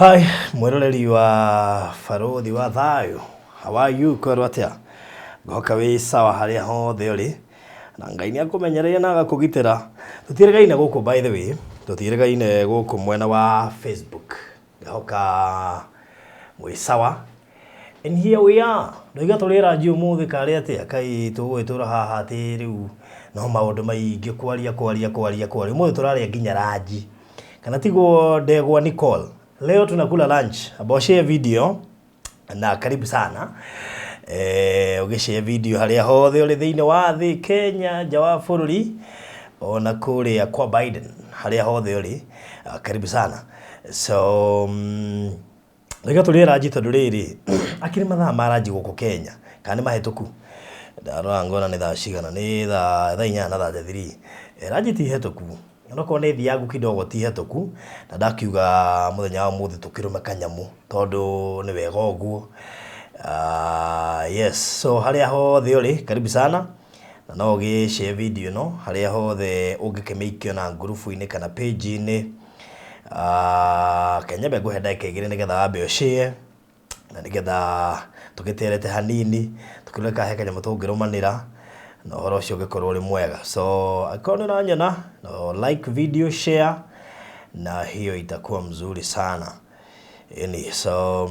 Hi, mwiroreri wa Farothi wa Thayo. How are you? Korwo atia? Goka wi sawa haria hothe uri. Na Ngai ni akumenyereire na agakugitira. Tutiregaine guku by the way. Tutiregaine guku mwena wa Facebook. Goka wi sawa. And here we are. Ndoiga tulira nji umuthi kari atia kai tugwitura haha ati riu no maundu maingi kwaria umuthi turaria nginya ranji. Kana tigo ndegwa Nicole. Leo tunakula lunch. Share video na karibu sana. Ugishare video haria hothe uri thiini wa thi Kenya, nja wa bururi ona kuria kwa Biden haria hothe uri. Karibu sana. So rega tuli ranji tondu riri akiri mathaa ma ranji guku Kenya kana mahituku ndarora ngona ni thaa cigana ni thaa 4 na thaa 3 ranji ti hituku onoko ni thiagu kidogo ti hituku na ndakiuga muthenya wa muthi tukirume kanyamu tondu ni wega uguo. Yes, so haria hothe uri karibu sana na no share video no haria hothe ungikimikio na group-ini kana page-ini. Kenya bego heda ikegire nigetha wambe share na nigetha tugiterete hanini tukireka he kanyamu tungirumanira na horo ucio gikorwo uri mwega. So akona na nyona no like video, share na hiyo itakuwa mzuri sana. So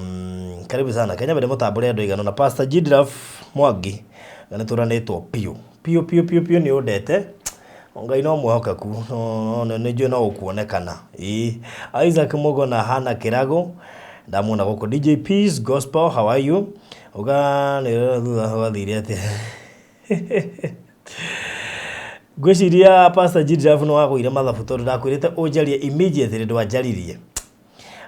karibu sana. Kenya bede mutambure andu igano na Pastor Jidraf Mwangi na turanetwo pio ni udete Ngai no mwahokaku no njue no ukuonekana. Isaac Mugo na Hana Kirago ndamuna guko DJ Peace Gospel. How are you? Uga ni thutha wathire ati gwiciria Pastor Jidraf no waguire mathabu tondu ndakwirite unjarie immediately ndwanjaririe.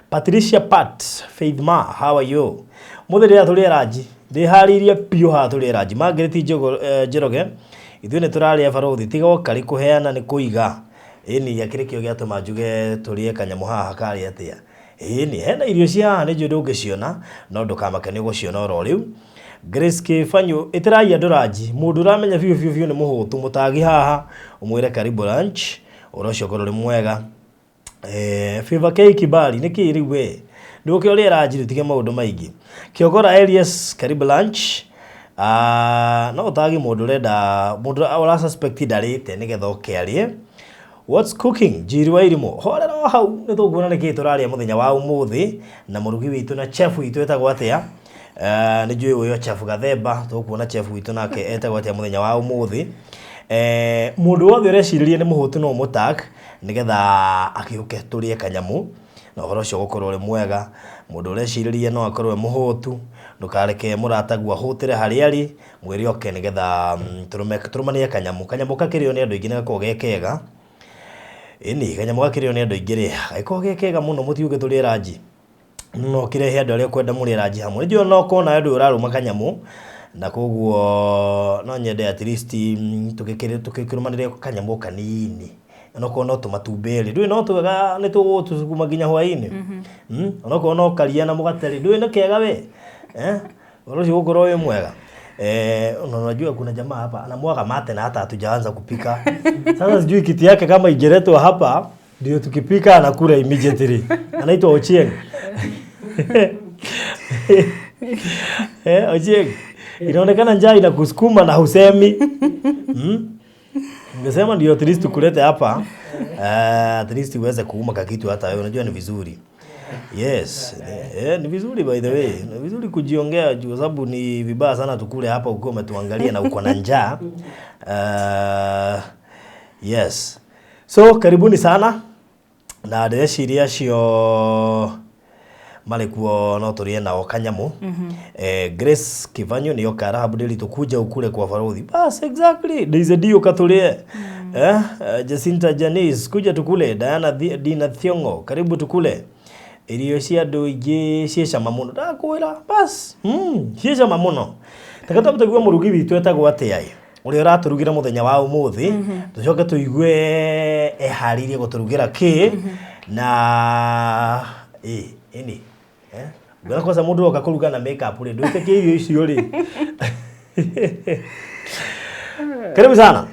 Patricia Pat Faith Ma, how are you? Muthiri aturi ranji ndiharirie pio ha turi ranji Margaret Njoroge ithuĩ nĩ tũraria Farothi tiga kari kuheana nĩ kuiga. Ni yakirikio giatuma njuge turie kanyamu haha kari atia. Ni hena irio cia haha nĩ njũĩ ndũngĩciona no ndũkamake nĩ ũgũciona oro rĩu. Grace Kifanyu itirai andu ranji mundu uramenya biu nĩ mũhũtu mũtagi haha umwire karibu lunch ũrocio korwo rĩ mwega. Favor K Kibali niki riu we nduke uri ranji rutige maundu maingi. Kiogora Elias karibu lunch. No utagi mundu renda mundu ora suspect ndarite nigetha ukiarie. What's cooking? Jirwa irimo horera hau ni tuguona niki turaria muthenya wa umuthi na murugi witu na chef witu etagwo atia. Ni njui uyo chef Gathemba tukuona chef witu nake etagwo atia muthenya wa umuthi. Mundu wothe ureciria ni muhutu no mutak nigetha akiuke turie kanyamu na horo cio gukorwo uri mwega. Mundu ureciria no akorwo muhutu ndukareke muratagu ahutire haria ari mwiri oke nigetha turumanie kanyamu kakirio ni andu ingi nako gekega. Kanyamu gakirio ni andu ingi ri gaiko gekega muno mutiuge turie ranji no kirehe andu aria kwenda muri ranji hamwe ndio no kona andu uraruma kanyamu na koguo no nyende at least tukikirumanire kanyamu kanini no kono tumatumbere ndui no twega ni tuguma nginya hwaini no kono karia na mugateri ndui no kega we urocio gukorwo wi mwega. Unajua kuna jamaa hapa anamwaga mate na hata hatujaanza kupika. Sasa sijui kiti yake kama igeretwa hapa ndio tukipika anakula immediately. Anaitwa Ochieng. Ochieng. Inaonekana njaa inakusukuma na husemi. Ningesema ndio at least tukulete hapa. At least uweze kuuma kakitu hata wewe unajua ni vizuri. Yes. Ni vizuri by the way. Ni vizuri kujiongea kwa sababu ni vibaya sana tukule hapa uko umetuangalia na uko na njaa. Yes. So karibuni sana. Na ndeciria cio malikuo no turie nao kanyamu. Grace Kifanyu ni okara habudeli tukuja ukule kwa Farothi. Bas exactly. Ndize dio katulie. Jacinta Janice kuja tukule. Diana Dina Thiongo karibu tukule. Irio cia andu ingi cie cama muno ndakwira bas cie cama muno takata mutagua murugi witu etagwo atia uri uraturugira muthenya wa umuthi tucoke tuigue eharirie guturugira ki na ngana kosa mundu oka kuruga na makeup ri nduite ki irio icio ri. Karibu sana.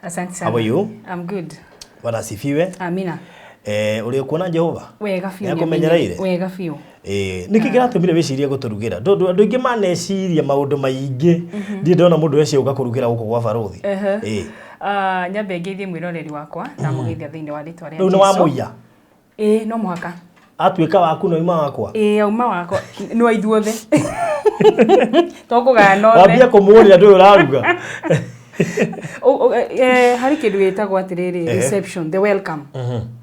Asante sana. How are you? I'm good. Bwana sifiwe. Amina. uri kuona Jehova wega fiu yakumenyereire wega fiu niki kiratumire wicirie guturugira ndu andu ingi maneciria maundu maingi ndi ndona mundu wese uka kurugira guko gwa baruthi nyambe ngeithie mwiroreri wakwa na mugeithia thiini wa ritwa ria Jesu no wa muiya no muhaka atuika waku no ima wakwa auma wakwa no ithuothe tokugana wambia kumuonia ndu uraruga hari kindu gitagwo atiriri reception the welcome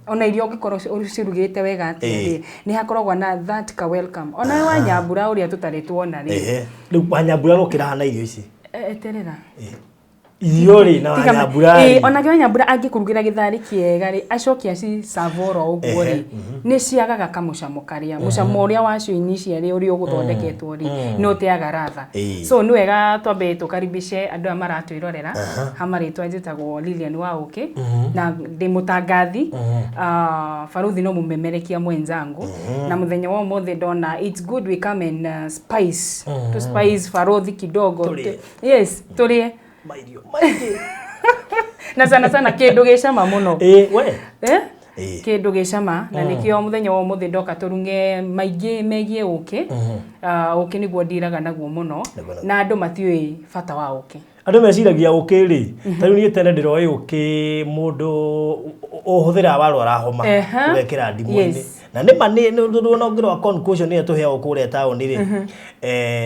ona irio ngikoro urugite wega atiri ni hakoragwo na that ka welcome ona wa Nyambura uria tutaritwo ona ri riu wa Nyambura rukira hana irio ici eterera irio ri na Nyambura ona kwa Nyambura angikurugira githari kiega ri acokia ci savoro uguo ri ni ciagaga kamucamo karia mucamo uria wacio initially uri uguthondeketwo ri no teaga ratha so ni wega twambe tukaribishe andu a maratwirorera hamaritwa njitagwo Lilian Wauke na ndi mutangathi Baruthi no mumemerekia mwenzangu na muthenya wa mothe ndona it's good we come and spice to spice Baruthi kidogo yes tulie mairio na sana kindu gicama muno we kindu gicama na nikio muthenya wa muthe ndoka turunge maingi megie uke uke niguo ndiraga naguo muno na andu matiui bata wa uke andu meciragia uke ri tariu ni tene ndiroi uke mundu uhuthira waru arahoma ugekira ndimu-ini na nima ni no ngiro concussion ni tuheao kuria taoni ri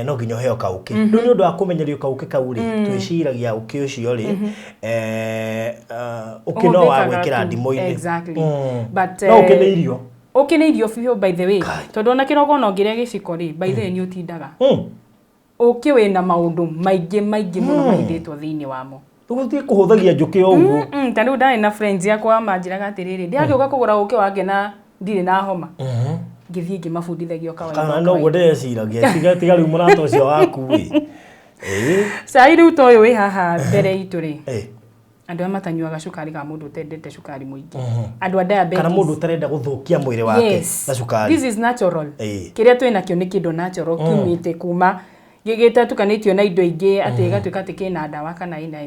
no nginyo heo kauke ndu ni undu wa kumenyerio kauke kau ri twiciragia uke ucio ri uke no wa gwikira ndimu-ini exactly but no uke ni irio uke ni irio fio by the way tondu ona kirogo no ngire giciko ri by the way ni utindaga uke we na maundu maingi muno maithitwo thiini wamo ugutie kuhuthagia njuki o uguo tandu ndai na friends yakwa manjiraga atiriri ndiagiuka kugura uke wake na ndire na homa ngithie ngimabundithagio kawaida kana no ndeciragia tiga riu murato ucio waku wi sai riu toyo wi haha mbere itu ri andu amatanyuaga cukari ka mundu tendete cukari muingi andu a diabetes kana mundu tarenda guthukia mwiri wake na cukari this is natural kiria twina kio ni kindu natural kimite kuma gigitatukanitio na indo ingi ati gatuika ati kina ndawa kana ina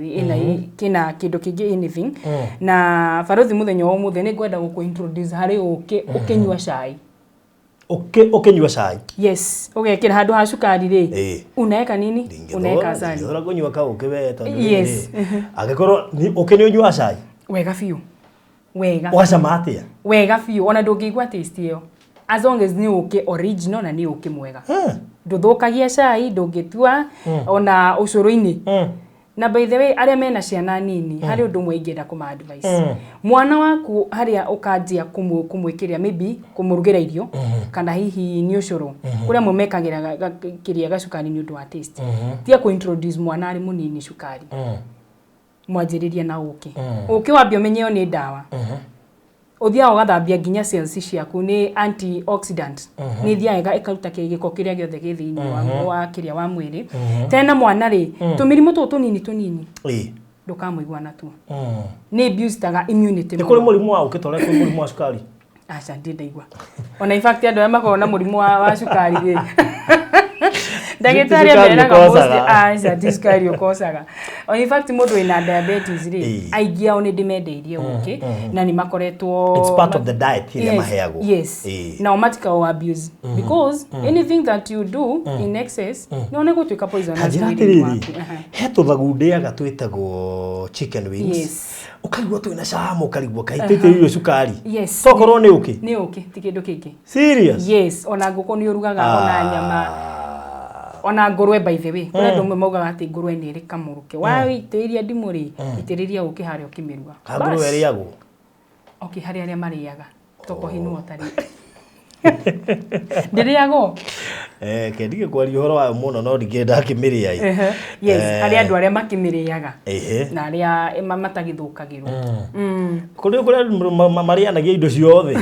kina kindu kingi anything na Baruthi muthenya wa muthe ni ngwenda gukuintroduce hari ukinywa cai ukinywa cai yes ugekira handu ha cukari ri unaweka nini unaweka asali ndora kunywa ka ukiwe tondu yes agikorwo ukini unywa cai wega fiu wega wacama atia wega fiu ona ndungigwa taste iyo as long as ni uke original na ni uke mwega nduthukagia cai ndungitua ona ucuru-ini na by the way aria mena ciana nini hari undu mwingenda kuma advice mwana waku haria ukanjia kumwikiria maybe kumurugira irio kana hihi ni ucuru kuria mumekagira kiria gacukari ni undu wa taste tia ku introduce mwana ari munini cukari mwanjiriria na uke wambia umenyeo ni ndawa uthia ugathambia nginya cells ciaku ni antioxidant ni thiaga ikaruta kigiko kiria giothe githiini wa kiria wa mwiri tena mwana ri tumirimu tunini ndukamwigua na tu ni boostaga immunity ni kuri murimu wa ukitore kuri murimu wa cukari acha ndindaigua ona in fact andu amako na murimu wa cukari ri ndagitari ameraga most cukari ukosaga in fact mundu ina diabetes ri aigia oni ndimendeirie uke na ni makoretwo it's part of the diet ile maheago yes na omatika o abuse because anything that you do in excess no ne gutuika poisonous he tuthagundiaga twitagwo chicken wings ukarigwo twina cama ukarigwo kaitite irio cukari tokorwo ni uke ti kindu kingi serious yes ona nguko ni urugaga ona nyama ona ngurwe by the way kuna ndomwe maugaga ati ngurwe ni ri kamuruke waitiria ndimuri itiriria uke hari ukimiruga ngurwe riago okay hari aria mariaga toko hinu otari ndiriago kendige kwaria horo wa muno no ndingenda kimiria yes hari andu aria makimiriaga na aria matagithukagirwo kuri marianagia indo ciothe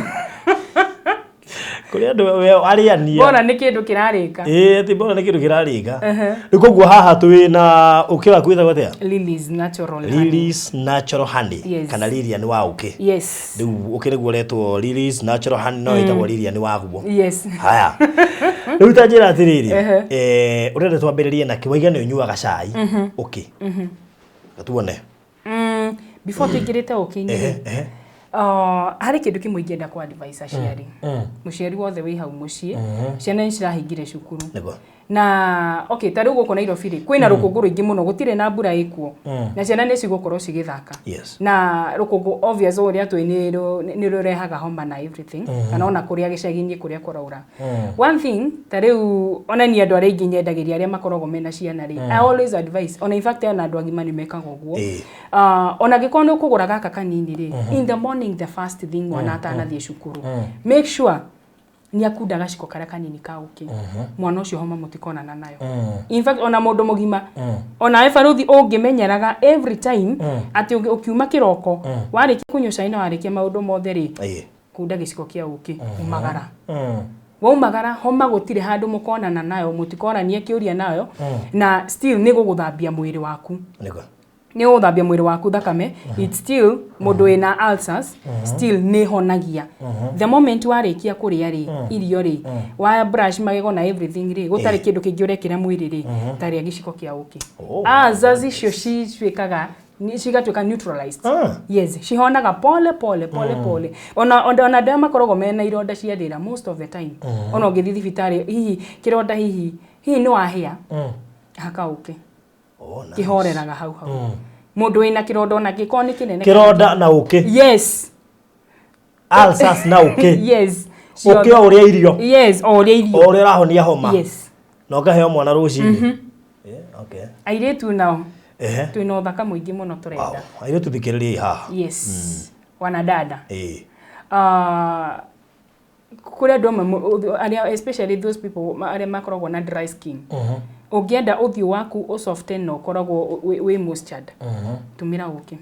kuri andu ariania bona ni kindu kirarika ati bona ni kindu kirarika nikuguo haha twina ukira kwitha gwatia Lily's natural honey kana Lilian Wauke yes riu ukiriguo retwo Lily's natural honey no itagwo Lilian Waguo yes haya riu tanjira atiriri urende twambiririe na kiwaiga ni unyuaga cai okay gatuone before twikirite ukinyi Harĩ kĩndũ kĩmwe ingĩenda kwa advice aciari. Mũciari wothe wĩ hau mũciĩ, ciana nĩ cirahingire cukuru. Na okay, ta rĩu gũkũ Nairobi rĩ, kwĩna rũkũngũ rũingĩ mũno, gũtirĩ na mbura ĩkuo. Na ciana nĩ cigũkorwo cigĩthaka. Na rũkũngũ obvious ũrĩa twĩ nĩ rũrehaga homa na everything. Kana ona kũrĩa gĩcagi-inĩ kũrĩa kũraura. One thing, ta rĩu ona ni andũ arĩa aingĩ nyendagĩria arĩa makoragwo mena ciana rĩ, I always advise, ona in fact ona andũ agima nĩ mekaga ũguo. Ona gĩkorwo nĩ ũkũgũra gaka kanini rĩ, in the morning the first thing mwana atanathiĩ cukuru, make sure ni akunda gaciko karĩa kanini ka ũkĩ. Mwana ũcio homa mũtikonana nayo. In fact ona mũndũ mũgima, ona ebaruthi ũngĩmenyeraga every time atĩ ũkiuma kĩroko, warĩkia kũnyua cai na warĩkia maũndũ mothe rĩ, kunda gĩciko kĩa ũkĩ umagara. Waumagara homa gũtirĩ handũ mũkonana nayo, mũtikonania kĩũria nayo, na still nĩ gũgũthambia mwĩrĩ waku. Nĩ gũthambia mwĩrĩ waku thakame, it's still mũndũ wĩna ulcers, still nĩ honagia. The moment warĩkia kũrĩa rĩ, irio rĩ, wa brush magego na everything rĩ, gũtarĩ kĩndũ kĩngĩ ũrekĩra mwĩrĩ rĩ, tarĩa gĩciko kĩa ũkĩ. Ulcers icio cituĩkaga cigatuĩka neutralized. Yes, cihonaga pole. Ona andũ makoragwo mena ironda cia ndĩra most of the time. Ona ũngĩthiĩ thibitarĩ, hihi kĩronda hihi nĩ wahĩa, haka ũkĩ. Kĩhoreraga hau. Mũndũ wĩna kĩronda ona gĩkorwo nĩ kĩnene. Kĩronda na ũkĩ. Yes. Ulcers na ũkĩ. Yes. Ũkĩ o ũrĩa irio. Yes, o ũrĩa irio. O ũrĩa ũrahonia homa. Yes. Na ũkaheo mwana rũcinĩ. Okay. Airĩtu nao. Twĩna ũthaka mũingĩ mũno tũrenda. Airĩtu thikĩrĩria haha. Yes. Wanadada. Kũrĩ andũ amwe, especially those people arĩa makoragwo na dry skin. Ũngĩenda ũthiũ waku ũsoften na ũkoragwo wĩ moistured, tũmĩra ũkĩ.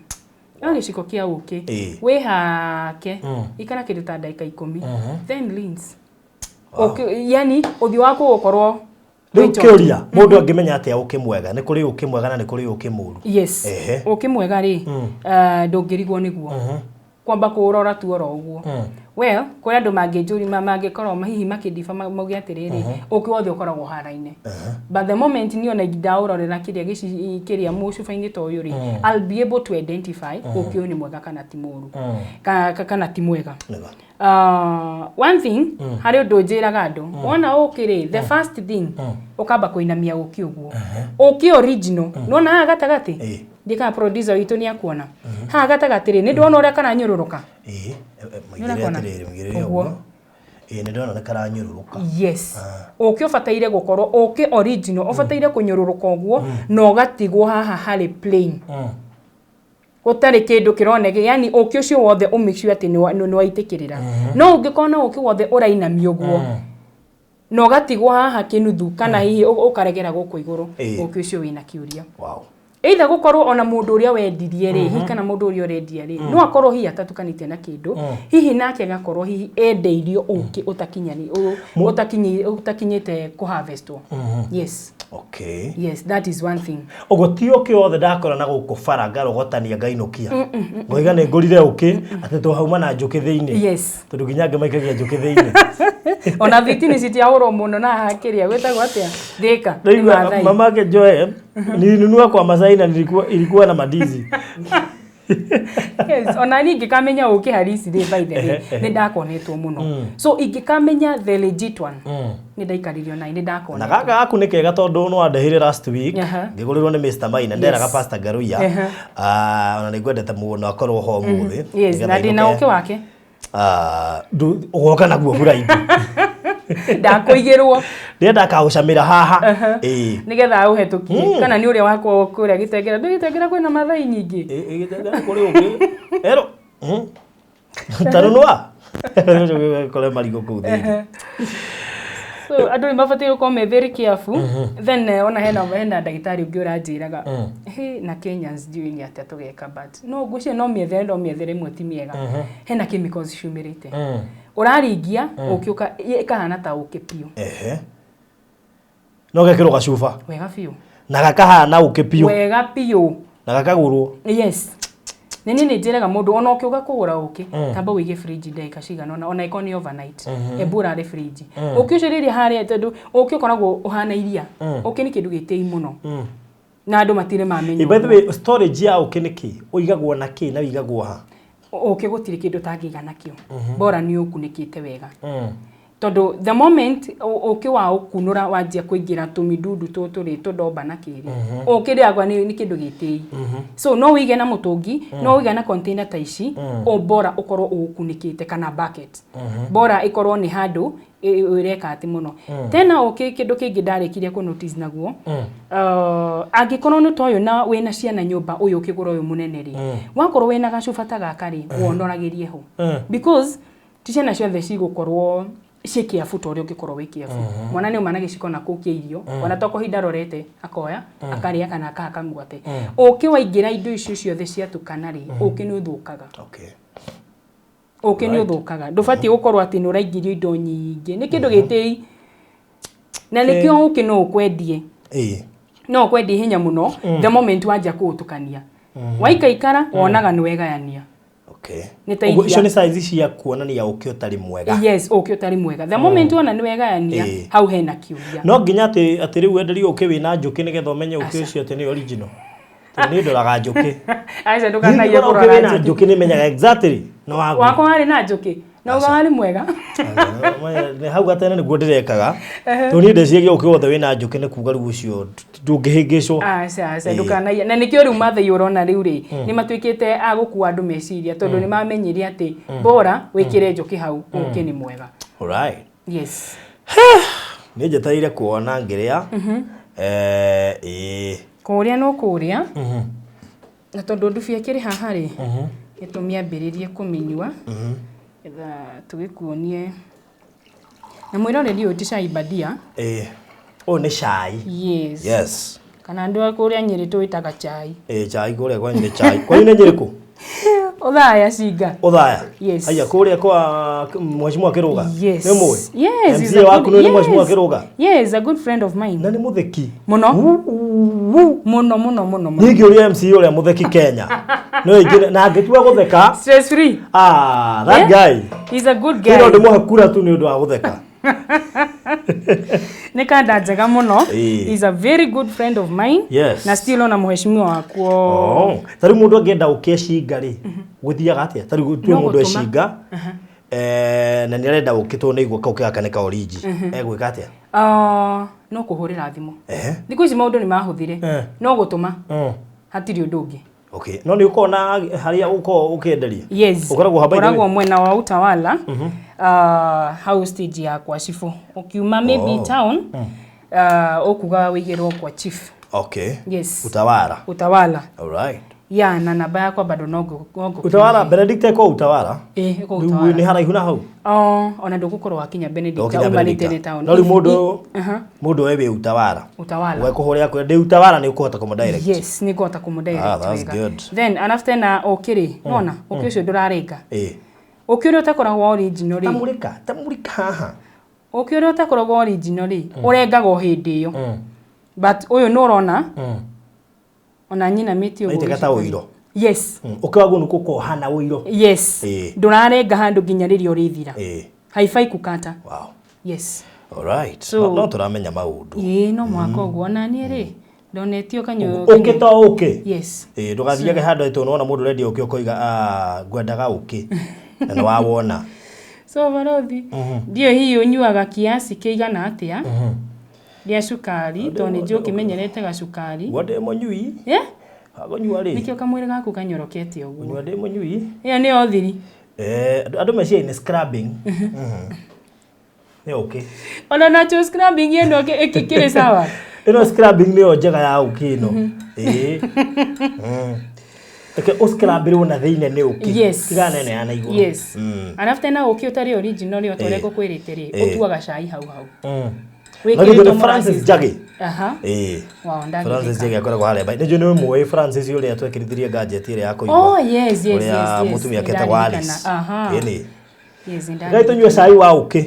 Gĩciko kĩa ũkĩ, wĩhake, ikara kĩndũ ta ndagĩka 10, then rinse. Yani ũthiũ waku ũkorwo rĩu kĩũria, mũndũ angĩmenya atĩa ũkĩ mwega, nĩ kũrĩ ũkĩ mwega na nĩ kũrĩ ũkĩ mũru? Yes, ũkĩ mwega rĩ, ndũngĩrigwo nĩguo. Kwamba kũrora tu oro ũguo. Well, kũrĩ andũ mangĩkorwo hihi makĩdiba mauge atĩrĩrĩ, ũkĩ wothe ũkoragwo hara-inĩ. But the moment niĩ ona ndaũrorera kĩrĩa mũcuba-inĩ ta ũyũ rĩ, I'll be able to identify ũkĩ ũyũ nĩ mwega kana ti mũru, kana ti mwega. One thing, harĩ ũndũ njĩraga andũ, wona ũkĩ rĩ, the first thing, ũkamba kũinamia ũkĩ ũguo. Ũkĩ original, nona haha gatagatĩ, ndika producer witũ nĩ akuona. Haha gatagatĩ rĩ, nĩ ndona ũrĩa karanyũrũrũka. Nĩ ndona nĩ karanyũrũrũka. Yes. Ũkĩ ũbataire gũkorwo, ũkĩ original, ũbataire kũnyũrũrũka ũguo, na ũgatigwo haha harĩ plain. Gũtarĩ kĩndũ kĩroneka, yani ũkĩ ũcio wothe make sure atĩ nĩ waitĩkĩrĩra. No ũngĩkorwo na ũkĩ wothe ũrainamio ũguo, na ũgatigwo haha kĩnuthu, kana hihi ũkaregera gũkũ igũrũ, ũkĩ ũcio wĩna kĩũria. Either gũkorwo ona mũndũ ũrĩa wendirie rĩ, hihi kana mũndũ ũrĩa ũrendia rĩ, no akorwo hihi atatukanĩtie na kĩndũ, hihi nake agakorwo hihi endeirio ũkĩ ũtakinyĩte kũharvestwo. Yes. Okay. Yes, that is one thing. Ũguo ti ũkĩ wothe ndakora na gũkũ bara ngarogotania ngainũkia. Ngoiga nĩ ngũrire ũkĩ atĩ tũhauma na njũkĩ thĩinĩ. Yes. Tondũ nginya ngĩmaikagia njũkĩ thĩinĩ. Ona vitini citiahũrwo mũno na hakĩria gwĩtagwo atĩa? Thĩka. Mamake Joel nilinunua kwa Masai na ilikuwa na madizi. Yes, ona ingĩkamenya ũkĩ harisi rĩ by the way, nĩ ndakonetwo mũno. So ingĩkamenya the legit one, nĩ ndaikaririo na nĩ ndakonetwo. Na gaka gaku nĩ kega tondũ no andehire last week, ngĩgũrĩrwo nĩ Mr. Maina, nderaga Pastor Garuya. Ona nĩ ngwendete mũno akorwo ho mũthĩ. Yes, na ndĩna ũkĩ wake. Ũgoka naguo buraidi. Ndakũigĩrwo. Ndĩrenda kaũcamĩra haha. Nĩgetha ũhetũkie. Kana nĩ ũrĩa wakwa kũrĩa Gĩtengera. Gĩtengera kwĩna mathai nyingĩ. Gĩtengera kũrĩ ũngĩ. Ero. Tarunwa. Kũrĩ marigũ kũu thĩinĩ. So andũ nĩ mabatiĩ gũkorwo me very careful. Then ona hena ndagĩtarĩ ũngĩ ũranjĩraga, na Kenyans ndiũĩ nĩ atĩa tũgeka, but no ngwĩciria no mĩethere ĩmwe ti mĩega. Hena chemicals ciumĩrĩte. Ũraringia ũkĩũka ĩkahana ta ũkĩ piũ. No gekĩrwo gacuba. Wega piũ. Na gakahana ũkĩ piũ. Wega piũ. Na gakagũrwo. Yes. Nĩ njĩraga mũndũ ona ũkĩũka kũgũra ũkĩ, tamba wĩige fridge ndagĩka cigana ona ĩkorwo nĩ overnight. Ebura rĩ fridge. Ũkĩ ũcio rĩrĩa harĩa tondũ ũkĩ ũkoragwo ũhana iria. Ũkĩ nĩ kĩndũ gĩtĩi mũno. Na andũ matirĩ mamenya. By the way, storage ya ũkĩ nĩ kĩ? Ũigagwo na kĩ na ũigagwo ha? ũkĩ gũtirĩ kĩndũ tangĩigana kĩo bora nĩ ũkunĩkĩte wega tondu the moment ũkĩ wa ũkunũra wanjia kũingĩra tũmidudu tũrĩ tũndomba na kĩrĩ ũkĩ rĩagwa nĩ kĩndũ gĩtĩi so no wĩige na mũtũngi no wĩige na container ta ici o bora ũkorwo ũkunĩkĩte kana bucket bora ĩkorwo nĩ handũ ĩreka ati mũno tena ũkĩ kĩndũ kĩngĩ ndarĩkirie ku notice naguo angĩkorwo nĩ toyo na wĩna ciana nyũmba ũyũ ũkĩgũra ũyũ mũnene rĩ wakorwo wĩna gacuba ta gaka rĩ wonoragĩrie ho because ciana ciothe cigũkorwo cikiafuta ũrĩa ũngĩkorwo wĩkiafu mwana nĩ umana gĩciko na kũkia irio ona toko hinda rorete akoya akarĩa kana akakamwate ũkĩ waingĩra indo icio ciothe ciatukana rĩ ũkĩ nĩ ũthũkaga ũkĩ nĩ ũthũkaga ndũbatiĩ gũkorwo atĩ nĩ ũraingĩrio indo nyingĩ nĩ kĩndũ gĩtĩi na nĩkĩo ũkĩ no ũkwendie no ũkwendie hinya mũno the moment wanjia kũũtukania waikaikara wonaga nĩ wegayania icio nĩ size cia kuonania ũkĩ ũtarĩ mwega yes ũkĩ ũtarĩ mwega the moment wona nĩ wegayania hau hena kĩũria no nginya atĩ rĩu wenderio ũkĩ wĩna njũkĩ nĩgetha ũmenye ũkĩ ũcio atĩ nĩ original nĩ ndoraga njũkĩ aca ndũkanaie kũrora wĩna njũkĩ nĩ menyaga exactly no wako harĩ na njũkĩ na uga harĩ mwega hau gatene nĩguo ndĩrekaga to niĩ ndeciria ũkĩ wothe wĩna njũkĩ nĩ kuga rĩu ũcio ndũngĩhĩngĩcwo aca ndũkanaie na nĩkĩo rĩu mathai ũrona rĩu rĩ nĩ matuĩkĩte a gũkua andũ meciria tondũ nĩ mamenyire atĩ bora wĩkĩre njũkĩ hau ũkĩ nĩ mwega alright yes nĩ njetereire kuona ngĩrĩa kũrĩa no kũrĩa na tondũ ndubia kĩrĩ haha rĩ nĩtũmĩambĩrĩrie kũmĩnyua etha tũgĩkuonie na mwĩroreri ũyũ ti cai badia ũyũ nĩ cai yes kana andũ a kũrĩa Nyĩrĩ twĩtaga chai chai kũrĩa kwanyu nĩ chai kwanyu nĩ Nyĩrĩkũ Othaya Singa Othaya yes aya kũrĩa kwa mheshimiwa Kĩrũga yes nĩ mũĩ yes MC waku nĩ mheshimiwa Kĩrũga yes a good friend of mine na nĩ mũtheki mũno mũno ningĩ ũrĩa MC ũrĩa mũtheki Kenya no ingĩ na angĩtua gũtheka stress free that guy he's a good guy nĩ ndĩ mũhe kura tu nĩ ũndũ wa gũtheka Nekanda njega muno he's a very good friend of mine yes na still ona mheshimiwa wako tari mundu angenda ukeshinga ri guthiaga atia tari gutue mundu eshinga na ni arenda ukitwo ni igwa kauke akaneka origi egwika atia no kuhurira thimu thiku ici maundu ni mahuthire no gutuma hatiri undu ungi okay no ni ukona haria uko ukienderia yes ukoragwo habaini ukoragwo mwena wa Utawala house stage ya kwa chifu ukiuma maybe town ukuga wigirwo kwa chief okay yes Utawala alright ya na namba yakwa bado nogo Utawala Benedict ko Utawala ko Utawala ni haraihu na hau ona ndugukorwo wakinya Benedict umalite town no mundu wewe Utawala we kuhuria kwa ndi Utawala ni ukuhota kumu direct yes ni kuhota kumu direct that's good then after na okiri nona ukiucio ndurarenga ukiurio utakoragwo original ri tamurika haha ukiurio utakoragwo original ri urengago hindi iyo but uyu no urona ona nyina miti ugu itekata uiro yes ukiwagu nuko hana uiro yes ndurarenga handu nginya ririo rithira hi-fi kukata wow yes alright so no turamenya maundu no mwaka ugu ona ni ri ndonetio kanyo ukito uke yes ndugathiage handu itu unaona mundu ready uke ukoiga ngwendaga uke na no wawona so barothi ndio hiyo unyuaga kiasi kĩigana atia dia sukari to ni jo kimenyerete ga sukari wade monyui agonyua ri nikio kamwire gaku kanyorokete uguo wade monyui iyo ni othiri andu meciria ni scrubbing ni okay ona nacho scrubbing yeno ikikire sawa ino scrubbing ni njega ya ukino okay scrubbing na thine ni okay tigana ne ana iguru yes after na okay utari original ni otore ko kwirite ri utuaga cai hau Wikirito Francis Jage wow ndagi Francis Jage akoragwo hale bai nĩnjũ nĩ mũĩ Francis ũrĩa atwekirithirie gadget ĩrĩa ya kũigua yes mũtumia ketagwo Alice yes ngai tunyue cai wa ũkĩ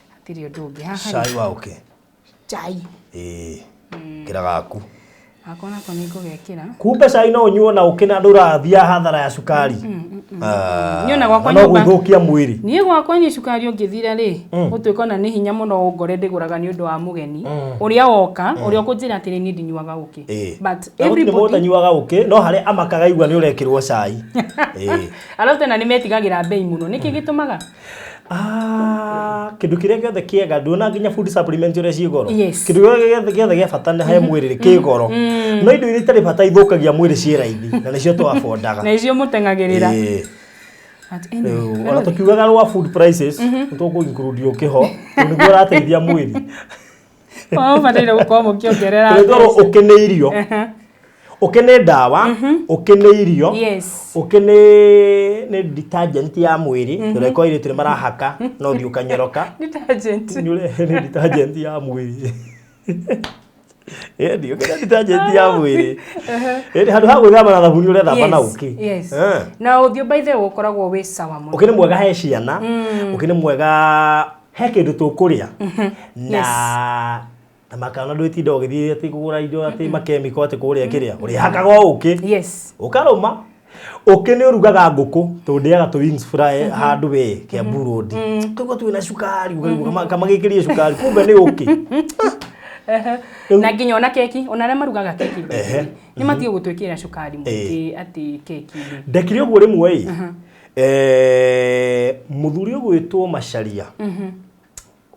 hatiri ũndũ ũngĩ haha cai wa ũkĩ chai kĩra gaku Akona ko niko gekira. Kumbe cai no nyuo na ukina ndurathia hathara ya cukari. Nyona gwakwa no gwithukia mwiri. Nie gwakwa ni cukari ungithira ri. Utwiko na ni hinya muno ngore ndiguraga ni undu wa mugeni. Uria woka, uria kunjira atiri ni ndinyuaga uki. But everybody anyuaga uki no hari amakaga igua ni urekirwo cai. Alafu tena nimetigagira bei muno. Niki gitumaga? Kindu kiria giothe kiega nduona nginya food supplement uria ci goro. Kindu giothe gia bata ni he mwiri ki goro. No indo iria itari bata ithukagia mwiri ci raithi na nicio twafondaga. Na icio mutengagirira. Ona tukiugaga rwa food prices tuku include ukiho niguo rateithia mwiri. Bataire gukorwo mukiongerera. Twetoro ukene irio. Ukene ndawa, ukene irio. Ukene ne detergent ya mwiri, tureko ile tuli marahaka no thi ukanyoroka. Detergent. Ne detergent ya mwiri. Ndio kana detergent ya mwiri. Handu ha gwithamba na thabuni ure thamba na uki. Na uthio by the way ukoragwo wi sawa muno. Ukene mwega he ciana, ukene mwega he kindu tukuria. Na makana ndwiti ndo githie ati kugura indo ati makemiko ati kuria kiria uri hakaga uki ukaruma ukene urugaga nguku tundiaga tu wings fry handu we kia burodi tugo twina cukari kama gikirie cukari kumbe ni uki na nginya ona keki ona re marugaga keki ni matio gutwikira cukari muki ati keki ndekire uguo rimwe muthuri ugwitwo Macharia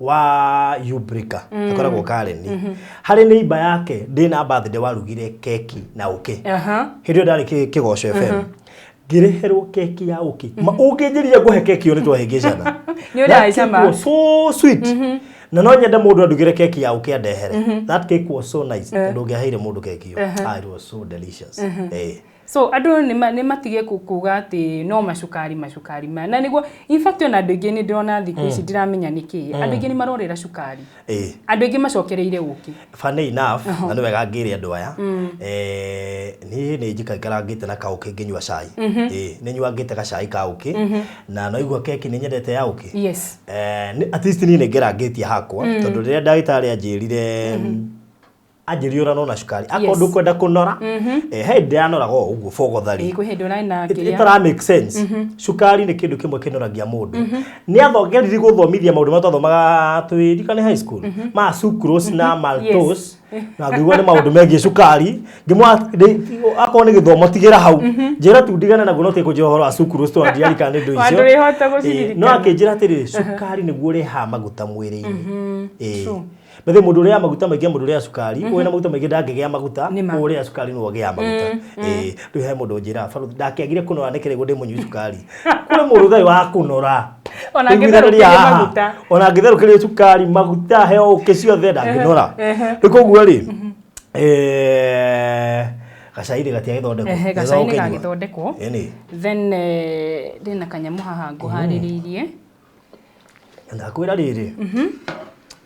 wa Ubrika akoragwo Kareni hari neighbor yake ndina birthday warugire keki na uki hirio ndari kigoco FM ngireherwo keki ya uki ukinjiria guhe keki yo ni twahingicana ni uri aicama so sweet na no nyende mundu andugire keki ya uki andehere that cake was so nice ndungiaheire mundu keki yo it was so delicious so andu ni matige kuga ati no macukari na niguo in fact ona andu ingi ni ndona thiku ici ndiramenya niki andu ingi ni marorera cukari andu ingi macokereire uki funny enough na ni wega ngiri andu aya ni njikagarangite na kauki nginywa cai ni nyuangite ga cai ka uki na no igua keki ni nyendete ya uki at least ni ngerangitie hakwa tondu riria ndagitari anjirire ajiriura no na cukari akondu kwenda kunora he ndianoraga uguo fogothari ikuhindura na kiria itara make sense cukari ni kindu kimwe kinoragia mundu ni athongeriri guthomithia maundu matothomaga twirikane high school ma sucrose na maltose na ngigwa ni maundu megie cukari ngimwa akon ni githomo tigira hau njira tu ndigana na guno te kujohoro a sucrose to ndiari kana ndo icio andu rihota gucirika no akinjira atiri cukari niguo riha maguta mwiri-ini bethe mundu uria maguta maingi mundu uria cukari wena maguta maingi ndangigea maguta uria cukari no gia maguta riu he mundu njira baru ndakegire kunora nekere gundi munyu cukari kuri mundu thai wa kunora ona ngitherukirie maguta ona ngitherukirie cukari maguta he uki ciothe ndanginora rikuguo ri gacairi gatiagithondekwo gacairi gagithondekwo then ndina kanyamu haha nguhaririirie ndakwira riri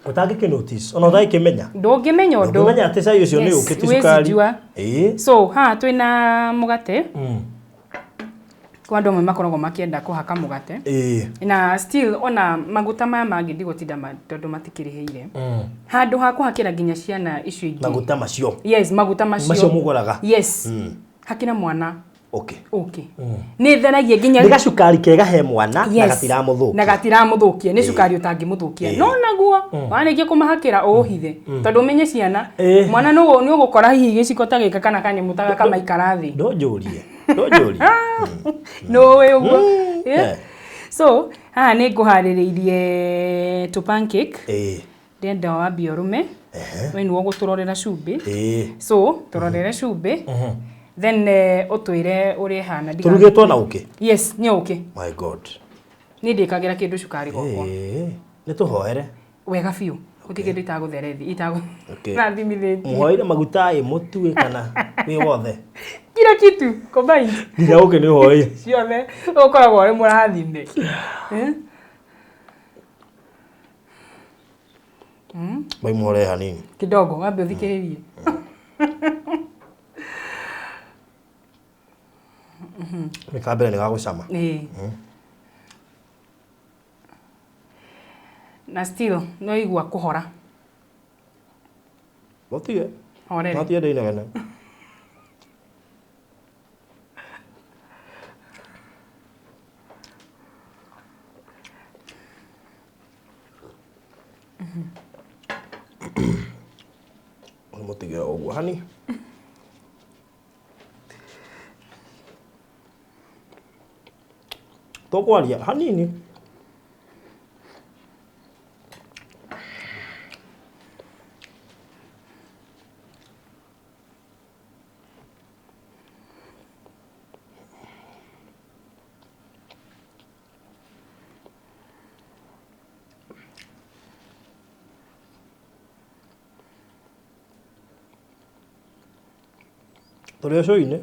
utangike notice ona thai kimenya ndungimenya undu ndungimenya ati cai ucio ni ukiti cukari so ha twina mugate kwa andu amwe makoragwo makienda kuhaka mugate na still ona maguta maya mangi ndigutinda tondu matikiriheire handu ha kuhakira nginya ciana icio ingi maguta macio maguta macio muguraga hakina mwana okay ni theragie nginya ni gacukari kega he mwana na gatiramuthukia ni cukari utangimuthukia no naguo wanikie kumahakira uhithe tondu menye ciana mwana ni ugukora hihi giciko ta gika kana kanyemu ta kamaikara thi ndojurie no we uguo so ni nguhaririirie tu pancake ndenda wambia urume we ni guturorera cumbi so turorere cumbi then utwire uri hana turugetwo na uki ni uki my god ni ndikagira kindu cukari gwakwa ni tuhoere wega fiu utikindu itagutherethi itagu na thimithiti muhoire maguta mutue kana wi wothe kila kitu combine nginya uki ni hoire ciothe ukoragwo uri murathime bai muhore hanini kidogo wambe uthikiririe mikabere ni gagucama na still no igua kuhora botige horere no tiende inegene Mũtigira ũguo hani. Tũkwaria hanini. Tũrĩ ũcũi-inĩ.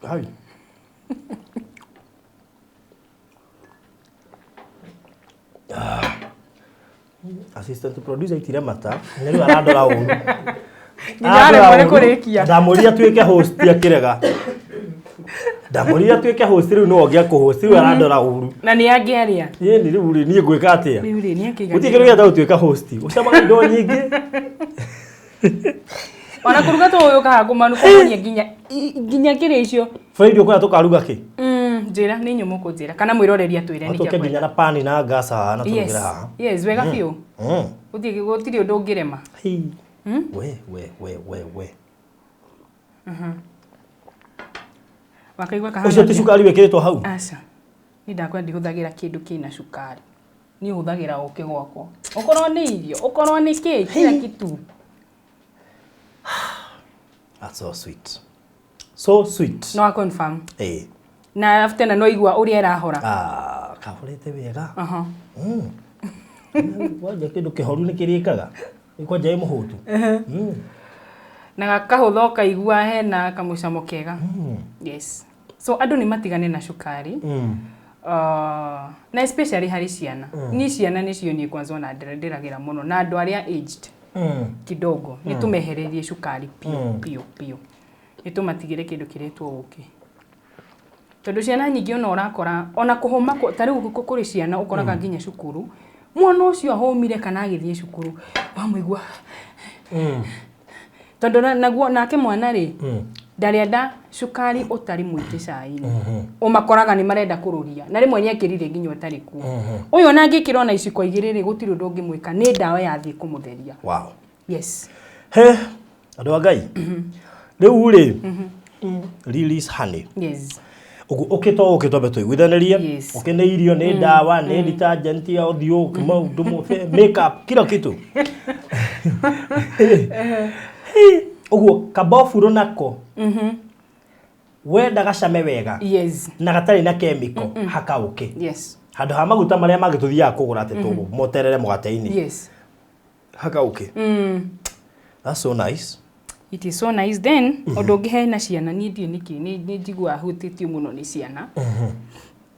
Hai. Assistant producer itire mata, nĩ rĩu arandora ũru. Nginya kũrĩkia. Ndamũria tuĩke host akĩrega. Ndamũria tuĩke host rĩu no ogĩa kũ-host rĩu arandora ũru. Na nĩ angĩaria. Yeni rĩu niĩ ngwĩka atĩa? Rĩu nĩ akĩiga. Gũtirĩ kĩndũ gĩatagwo gũtuĩka host. Ũcamaga indo nyingĩ. Ona kũruga to ũyũ kahangũmanu kũmonia nginya kĩrĩa icio. Friday ũkwenda tũkaruga kĩ? Njĩra nĩ nyũmũ kũnjĩra kana mwĩroreria twĩre nĩ kĩa nginya na pani na gas haha na tũrugĩra haha. Yes, wega biũ. Gũtirĩ ũndũ ũngĩrema. We. Wakaigua kahana. Ũcio ti cukari wĩkĩrĩtwo hau? Aca. Nĩ ndakwenda ndihũthagĩra kĩndũ kĩna cukari. Niĩ hũthagĩra ũkĩ gwakwa. Okorwo nĩ irio, okorwo nĩ kĩ, kila kitu. That's so sweet. So sweet. No confirm. Na alafu tena no igua ũrĩa ĩrahora. Kahorete wega. Wanja kĩndũ kĩhoru nĩ kĩrĩkaga. Nĩ kwanja ĩ mũhũtu. Na gakahũtha ũkaigua hena kamũcamo kega. Yes. So andũ nĩ matigane na cukari. Na especially harĩ ciana. Ni ciana nĩcio niĩ kwanza ona ndĩragĩra mũno na andũ arĩa aged. Kidogo. Nĩ tũmehererie cukari piũ. Nĩ tũmatigĩre kĩndũ kĩretwo ũkĩ. Tondũ ciana nyingĩ ona ũrakora ona kũhũma ta rĩu kũrĩ ciana ũkoraga nginya cukuru. Mwana ũcio ahũmire kana agĩthiĩ cukuru. Wamũigua. Tondũ naguo nake mwana rĩ ndarĩenda cukari ũtarĩ mũingĩ cai-inĩ. Ũmakoraga nĩ marenda kũrũria. Na rĩmwe nĩ akĩrire nginya ũtarĩ kuo. Ũyũ ona angĩkĩrwo na iciko igĩrĩ rĩ gũtirĩ ũndũ ũngĩmwĩka nĩ ndawa yathiĩ kũmũtheria. Wow. Yes. Andũ a Ngai. Rĩu rĩ release honey. Yes. Ũkĩ twambe tũiguithanĩrie. Ũkĩ nĩ irio, nĩ ndawa, nĩ detergent ya ũthiũ, maũndũ mothe, makeup, kila kitu. Ũguo kabofuro nako. Wenda gacame wega. Yes. Na gatarĩ na chemical haka ũkĩ. Yes. Handũ ha maguta marĩa magĩtũthiaga kũgũra tũtũ moterere mũgate-inĩ. Yes. Haka ũkĩ. That's so nice. It is so nice then. Ũndũ ũngĩ hena ciana niĩ ndiĩ nĩkĩ nĩ njiguaga hutĩtio mũno nĩ ciana.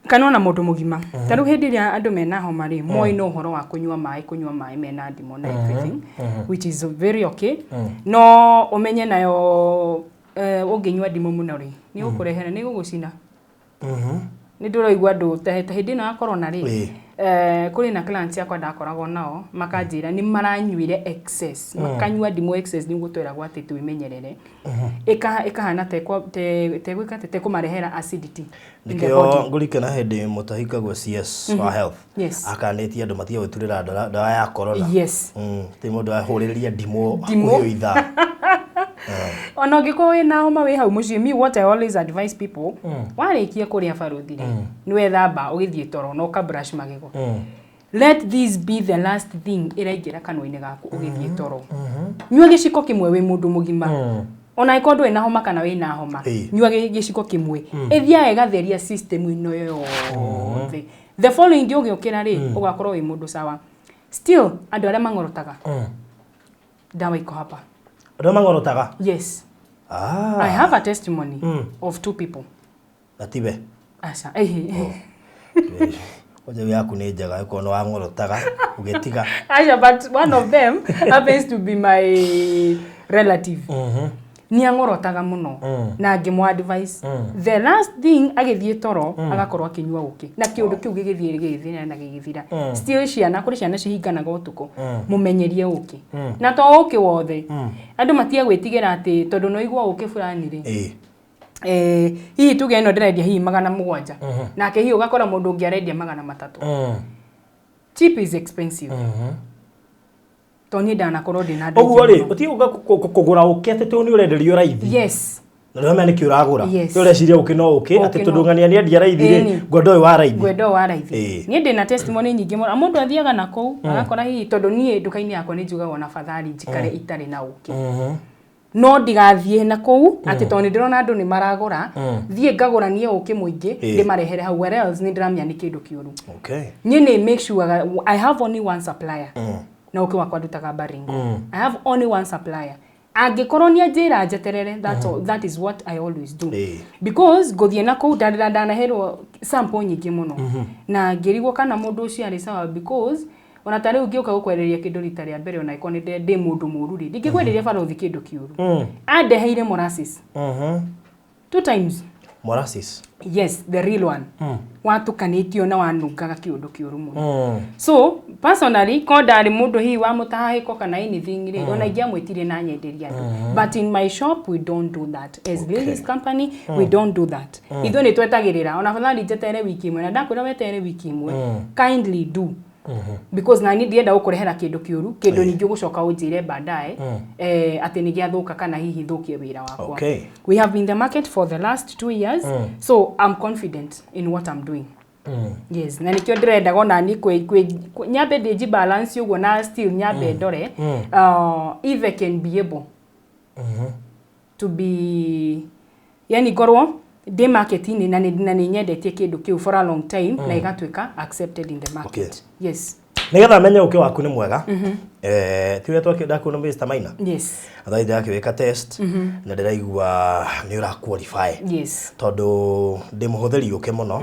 Kana ona mũndũ mũgima. Ta rĩu hĩndĩ ĩrĩa andũ mena homa rĩ, moĩ no ũhoro wa kũnyua maĩ mena ndimũ na everything, which is very okay. No ũmenye nayo ũngĩnyua ndimũ mũno rĩ, nĩ gũkũrehera nĩ gũgũcina. Nĩ ndĩraigua andũ ta hĩndĩ ĩno ya corona rĩ, kũrĩ na clients yakwa ndakoragwo nao makanjĩra nĩ maranyuire excess, makanyua ndimũ excess nĩguo twĩragwo atĩ twĩmenyerere. Ĩkahana te kũmarehera acidity. Nĩkĩo ngũrikana hĩndĩ mũtahikagwo CS wa health akanĩtie andũ matiga gwĩturĩra ndawa ya corona. Yes. Ti mũndũ ahũrĩrĩria ndimũ hakuhĩ ithaa. Ona ũngĩkorwo wĩna homa wĩ hau mũciĩ, me what I always advise people, warĩkia kũrĩa baruthi rĩ, nĩ wethamba ũgĩthiĩ toro na ũka-brush magego. Let this be the last thing ĩraingĩra kanua-inĩ gaku ũgĩthiĩ toro. Nyua gĩciko kĩmwe wĩ mũndũ mũgima. Ona ĩkorwo ndũrĩ na homa kana wĩna homa, nyua gĩciko kĩmwe. Ĩthiaga ĩgatheria system ĩno yothe. The following day ũgĩũkĩra rĩ, ũgakorwo wĩ mũndũ sawa. Still, andũ arĩa mang'orotaga. Dawa iko hapa. Andũ mang'orotaga? Yes. I have a testimony of 2 people. Atibe. Aca. Oje yaku nĩ njega ĩkorwo nĩ wang'orotaga ũgĩtiga. Aca, but one of them happens to be my relative. ni angorotaga muno na ngimwa advice the last thing agithie toro agakorwo akinyua uki na kiundu kiu gigithie na gigithira still ciana kuri ciana cihinganaga utuko mumenyerie uki na to uki wothe andu matia gwitigira ati tondu no igwa uki fulani ri hihi tuge no ndirendia hihi 700 nake hihi ugakora mundu ungi arendia 300 cheap is expensive Tony dana korwo dina ndu oguo ri uti kugura uki ati tu ni urenderio raithi yes na rĩo mene kĩ ũragũra nĩ ũreciria ũkĩ no ũkĩ atĩ tondũ ng'ania nĩ endia raithi rĩ ngwenda ũyũ wa raithi niĩ ndĩna testimony nyingĩ mũno mũndũ athiaga na kũu agakora hihi tondũ niĩ nduka-inĩ yakwa nĩ njugagwo na fathari njikare itarĩ na ũkĩ no ndigathiĩ na kũu atĩ tondũ nĩ ndĩrona andũ nĩ maragũra thiĩ ngagũranie ũkĩ mũingĩ ndĩmarehere hau where else nĩ ndĩramenya nĩ kĩndũ kĩũru niĩ nĩ make sure I have only one supplier na ũkĩ wakwa ndutaga Baringo I have only one supplier angikorwo ni anjira njeterere that is what I always do because gothie na kou ndanaherwo sample nyingi muno na ngirigwo kana mundu ucio ari sawa because ona tare ungiuka gukwereria kindu rita ria mbere ona iko ni ndi mundu muru ri ndingikwereria barothi kindu kiuru andeheire molasses 2 times molasses yes the real one watukanitio na wanungaga kiundu kiuru muno so personally kodari mundu hi wa mutahiko kana anything ri ona ingiamwitirie na nyenderia but in my shop we don't do that as this company we don't do that ithu ni twetagirira ona fathali jetere wiki imwe na ndakwira wetere wiki imwe kindly do because na ni ndienda gukurehera kindu kiuru kindu ningi gucoka unjire baadaye ati ni giathuka kana hihi thukie wira wakwa we have been in the market for the last 2 years so I'm confident in what I'm doing yes na nikio ndirenda gona ni nyambe ndiji balance ugo na still nyambe ndore if I can be able to be yani gorwo de marketing na ni nyendetie kindu kiu for a long time na igatwika accepted in the market yes nigetha menye uki waku ni mwega tiwe twakenda kuno Mr. Maina yes athaitha yake weka test na ndiraigua ni ura qualify yes tondu ndi muhuthiri uki muno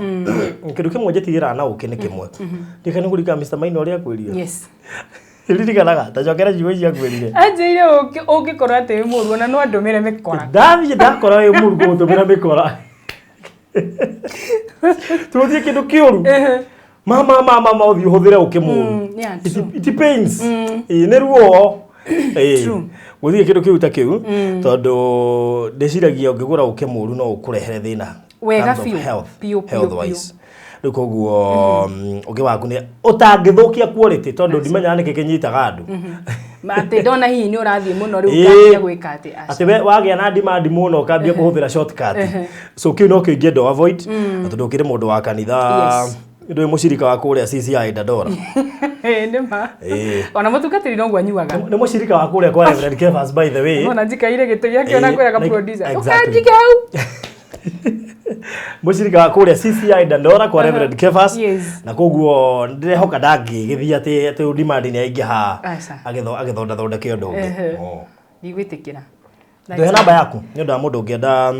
kindu kimwe njetigira na uki ni kimwe ndikana kurika Mr. Maina uria kwirire yes Ririkanaga tacokera jiwe cia kwirire anjire ugikorwo ati muru na no andumire mikora ndathie ndakora wi muru gutumira mikora tuthie kindu kiuru mama uthi uhuthire uki muru it depends ni ruo guthie kindu kiu ta kiu tondu ndeciragia ungigura uki muru no ukurehere thina wega biu health wise koguo uki waku ni utangithukia quality tondu ndimenya niki kinyitaga andu ate ndona hihi ni urathie muno riu ngambia gwika ati we wagia na demand muno ukambia kuhuthira shortcut so kiu no kiu ngendo avoid tondu ukire mundu wa kanitha ndu mushirika wa kuria CCI Dandora ndema ona mutugatiri no gwanyuaga ni mushirika wa kuria kwa Reverend Kevas by the way ona njikaire gitu yake ona kwera ka producer ukanjika au mushirika wa kuria CCI Dandora kwa Reverend Kevas na koguo ndirehoka ndangi githia ati demand ni aingiha agithonda thonda kiondo ungi ndigwitikira ndio namba yaku ni ndu mundu ungienda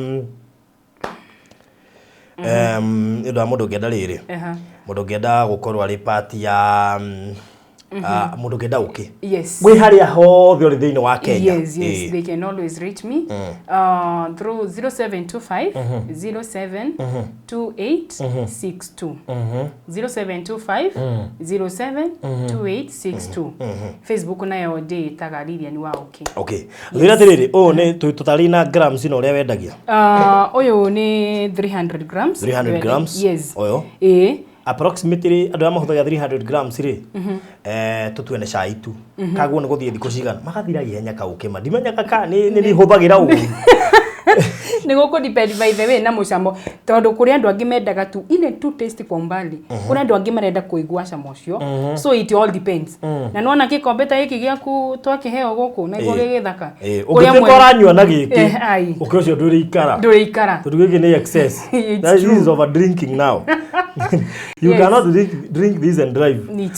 ndu mundu ungienda riri mundu ungienda gukorwo ari party ya mundu ungienda uki we haria hothe uri thiini wa Kenya yes they can always reach me through 0725 072862 0725 072862 Facebook nayo de tagariria ni wa uki thira tiriri ni tutari na grams ino uria wendagia uyu ni 300 grams 300 grams yes uyu approximately andu amahuthaga 300 grams ri tutwene cai tu kaguo ni guthie thiku cigana magathira ihenya kaukima ndimenya kaka ni huthagira u ni goko depend by the way na mucamo tondu kuri andu angi mendaga tu ile tu taste kwa mbali kuri andu angi marenda kuigua camo ucio so it all depends na nona kikombe ta giki giaku twakiheo guku na igwo gigithaka kuri amwe uranyua na giki uki ucio nduri ikara tondu giki ni excess that is over drinking now you cannot drink this and drive ni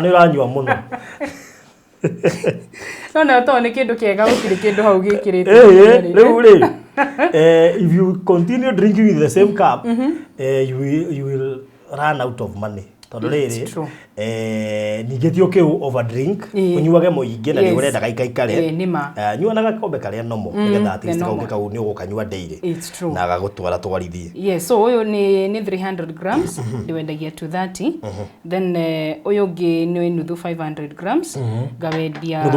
uranyua muno no to ni kindu kiega gukiri kindu hau gikirite riu if you continue drinking with the same cup you will run out of money tondu riri ningĩ ti ũkĩ overdrink ũnyuage mũingĩ na nĩ ũrenda gaikaikare nyua na gakombe karĩa nomo nĩgetha at least kaũngĩ kau nĩ ũgũkanyua daily na gagũtwara twarithie. Yes, so ũyũ nĩ 300 grams ndiwendagia 230 then ũyũ ũngĩ nĩ nuthu 500 grams ngawendia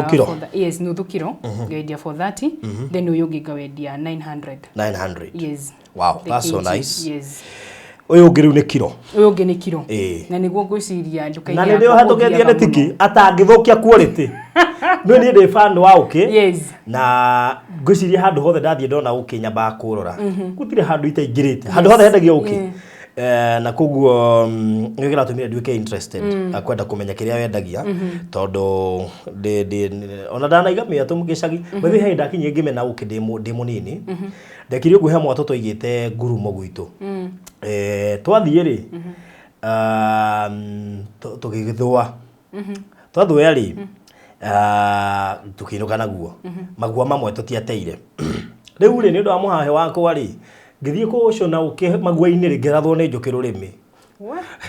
yes nuthu kilo ngawendia for 30 then ũyũ ũngĩ ngawendia 900. Yes. Wow, that's so nice. Yes. Uyu ngiru ni kilo. Uyu ngi ni kilo. Na niguo ngwiciria nduka-ini. Na ndio hatugetia ni tiki atangithukia quality. No ni ndi fan wa uki. Yes. Na ngwiciria handu hothe ndathie ndona uki nyamba kurora. Gutire handu itaingirite. Handu hothe hendagio uki. Na koguo ngigira tumire nduike interested akwenda kumenya kiria wendagia tondu ona ndanaiga miatu mugicagi wewe he ndakinye ngimena uki ndi munini ndekire uguo he mwatoto igite ngurumo gwitu twathie ri tugigithwa twathwe ri tukinuka naguo magua mamwe tutiateire riu ri ni ndu wa muhahe wakwa ri ngithie kucona uki magua-ini ri ngirathwo ni njuki rurimi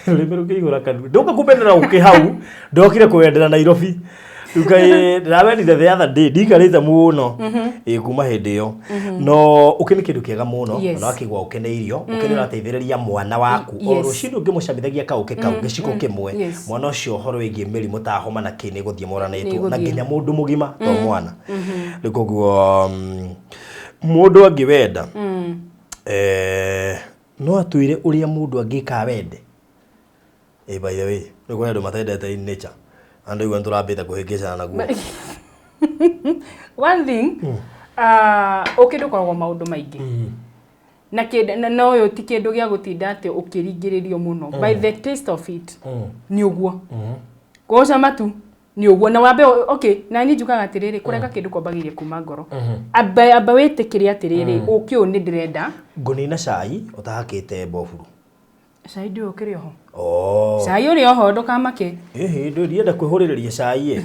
rurimi rukigura kanu nduka kupenera uki hau ndokire kuwendera Nairobi Dukai ndawendire the other day ndikarite muno kuma hindi yo no ukini kindu kiega muno na akigwa ukene irio ukene urateithiriria mwana waku o ruciru ngimucamithagia kauke kau giciko kimwe mwana ucio horo wigi mirimu ta homa na kini guthie moranitwo na nginya mundu mugima to mwana rikoguo mundu angiwenda no atuire uria mundu angika wende by the way niko ndu matendete in nature and we went to rabita kuhigicana naguo. One thing ukindu koragwo maundu maingi na no yo ti kindu gia gutinda ati ukiringiririo muno by the taste of it ni uguo goca matu ni uguo na wambe okay na ni njukaga atiriri kureka kindu kwambagirie kuma ngoro aba witikiria atiriri ukio ni ndirenda ngunina cai utahakite mbofuru cai ndio ukiri oho cai uri oho ndukamake ndio ndienda kwihuririria cai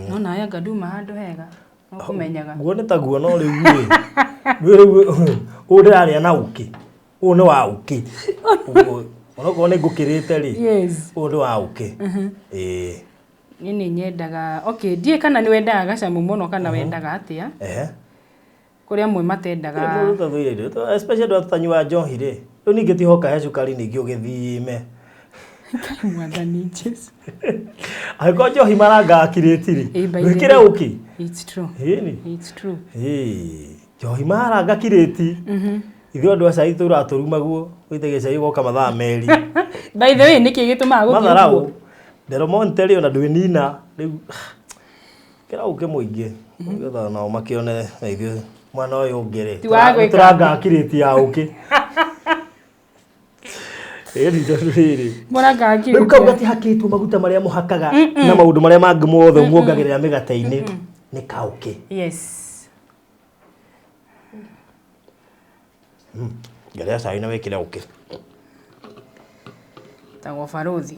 no na aya ngaduma handu hega ukumenyaga guone ta guo no riu undiraria na uki une wa uki onoko ne ngukirite ri undu wa uki nini nyendaga okay die kana ni wendaga gacamu muno kana wendaga atia kuria mwe matendaga especially ndo tutanywa njohi ri riu ningi tihoka he cukari ningi ugithime mwathani Jesu aiko njohi maranga akiriti ri wikire uki it's true it's true njohi maranga akiriti ithuĩ andũ acai tũraturuma guo wĩtage cai goka mathaa meri by the way niki gitumaga gũthiĩ matharau Delmonte rĩ ona ndwĩnina rĩu kĩra ũke mũingĩ nĩgetha nao makĩone na ithuĩ mwana ũyũ ũngĩ rĩ tũranga akirĩti ya ũkĩ mũranga akirĩti rĩu kau gatihakĩtwo maguta marĩa mũhakaga na maũndũ marĩa mangĩ mothe muongagĩrĩra mĩgate-inĩ nĩ kaũkĩ yes Garia cai na wekire uki. Tagwo baruthi.